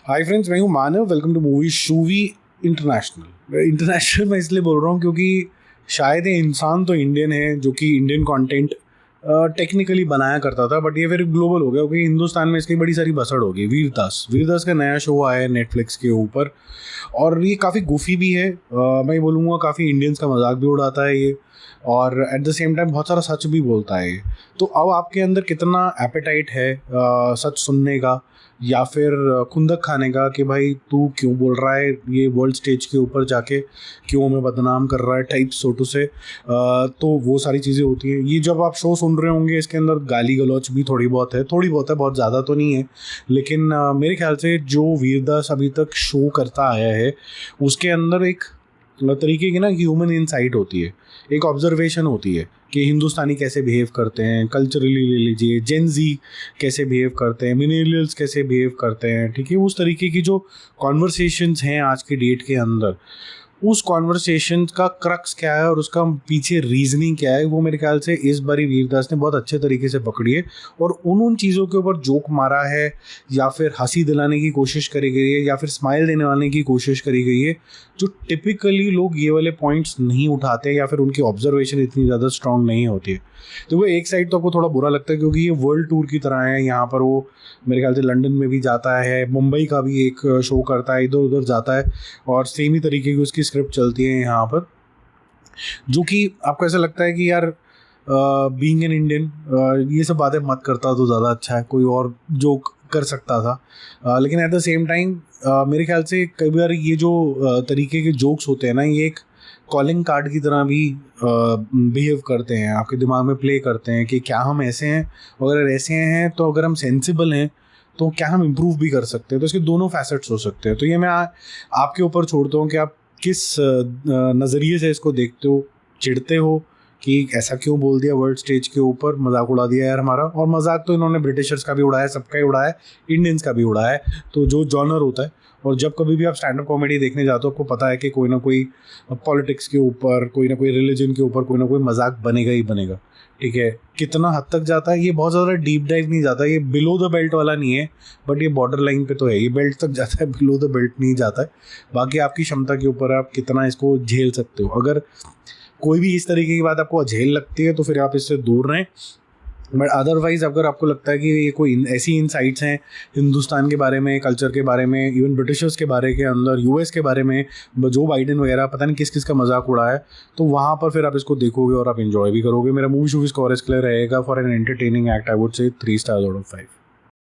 हाय friends, मैं हूँ Manav. Welcome to Movie Shoovy International. International मैं इसलिए बोल रहा हूँ क्योंकि शायद ये इंसान तो इंडियन है जो कि इंडियन कंटेंट टेक्निकली बनाया करता था, बट ये फिर ग्लोबल हो गया क्योंकि हिंदुस्तान में इसकी बड़ी सारी बसड़ हो गई। वीरदास का नया शो आया है नेटफ्लिक्स के ऊपर और ये काफ़ी गुफी भी है। मैं ये बोलूँगा काफ़ी इंडियंस का मजाक भी उड़ाता है ये, और एट द सेम टाइम बहुत सारा सच भी बोलता है ये। तो अब आपके अंदर कितना एपेटाइट है सच सुनने का या फिर खुंदक खाने का कि भाई तू क्यों बोल रहा है ये वर्ल्ड स्टेज के ऊपर जाके, क्यों हमें बदनाम कर रहा है टाइप सोटू से। तो वो सारी चीज़ें होती हैं। ये जब आप शो सुन रहे होंगे इसके अंदर गाली गलौच भी थोड़ी बहुत है, बहुत ज़्यादा तो नहीं है। लेकिन मेरे ख्याल से जो वीरदास अभी तक शो करता आया है उसके अंदर एक तरीके की ना ह्यूमन इनसाइट होती है, एक ऑब्जर्वेशन होती है कि हिंदुस्तानी कैसे बिहेव करते हैं, कल्चरली ले लीजिए, जेन जी कैसे बिहेव करते हैं, मिलेनियल्स कैसे बिहेव करते हैं, ठीक है। उस तरीके की जो कॉन्वर्सेशंस हैं आज के डेट के अंदर, उस कॉन्वर्सेशन का क्रक्स क्या है और उसका पीछे रीजनिंग क्या है, वो मेरे ख्याल से इस बारी वीरदास ने बहुत अच्छे तरीके से पकड़ी है। और उन चीज़ों के ऊपर जोक मारा है या फिर हंसी दिलाने की कोशिश करी गई है या फिर स्माइल देने वाले की कोशिश करी गई है, जो टिपिकली लोग ये वाले पॉइंट्स नहीं उठाते या फिर उनकी ऑब्जर्वेशन इतनी ज़्यादा स्ट्रांग नहीं होती है। तो वो एक साइड तो आपको थोड़ा बुरा लगता है क्योंकि ये वर्ल्ड टूर की तरह है। यहाँ पर वो मेरे ख्याल से लंदन में भी जाता है, मुंबई का भी एक शो करता है, इधर उधर जाता है और सेम ही तरीके की उसकी स्क्रिप्ट चलती है यहाँ पर, जो कि आपको ऐसा लगता है कि यार बीइंग एन इंडियन ये सब बातें मत करता तो ज़्यादा अच्छा है, कोई और जोक कर सकता था। लेकिन एट द सेम टाइम मेरे ख्याल से कई बार ये जो तरीके के जोक्स होते हैं ना, ये एक कॉलिंग कार्ड की तरह भी बिहेव करते हैं, आपके दिमाग में प्ले करते हैं कि क्या हम ऐसे हैं, अगर ऐसे हैं तो अगर हम सेंसिबल हैं तो क्या हम इम्प्रूव भी कर सकते हैं। तो इसके दोनों फैसेट्स हो सकते हैं। तो ये मैं आपके ऊपर छोड़ता हूँ कि आप किस नज़रिए से इसको देखते हो। चिढ़ते हो कि ऐसा क्यों बोल दिया, वर्ल्ड स्टेज के ऊपर मजाक उड़ा दिया यार हमारा। और मजाक तो इन्होंने ब्रिटिशर्स का भी उड़ाया, सबका ही उड़ाया, इंडियंस का भी उड़ाया है। तो जो जॉनर होता है, और जब कभी भी आप स्टैंड अप कॉमेडी देखने जाते हो आपको पता है कि कोई ना कोई पॉलिटिक्स के ऊपर, कोई ना कोई रिलीजन के ऊपर कोई ना कोई मजाक बनेगा ही बनेगा, ठीक है। कितना हद तक जाता है ये बहुत ज़्यादा डीप डाइव नहीं जाता, ये बिलो द बेल्ट वाला नहीं है, बट ये बॉर्डर लाइन पे तो है, ये बेल्ट तक जाता है, बिलो द बेल्ट नहीं जाता है। बाकी आपकी क्षमता के ऊपर आप कितना इसको झेल सकते हो। अगर कोई भी इस तरीके की बात आपको झेल लगती है तो फिर आप इससे दूर रहें। बट अदरवाइज़ अगर आपको लगता है कि ये कोई ऐसी इनसाइट्स हैं हिंदुस्तान के बारे में, कल्चर के बारे में, इवन ब्रिटिशर्स के बारे के अंदर, यूएस के बारे में, जो बाइडेन वगैरह पता नहीं किस किस का मजाक उड़ा है, तो वहाँ पर फिर आप इसको देखोगे और आप इन्जॉय भी करोगे। मेरा मूवी शो स्कोर इसके लिए रहेगा for an entertaining act I would say 3 stars out of 5।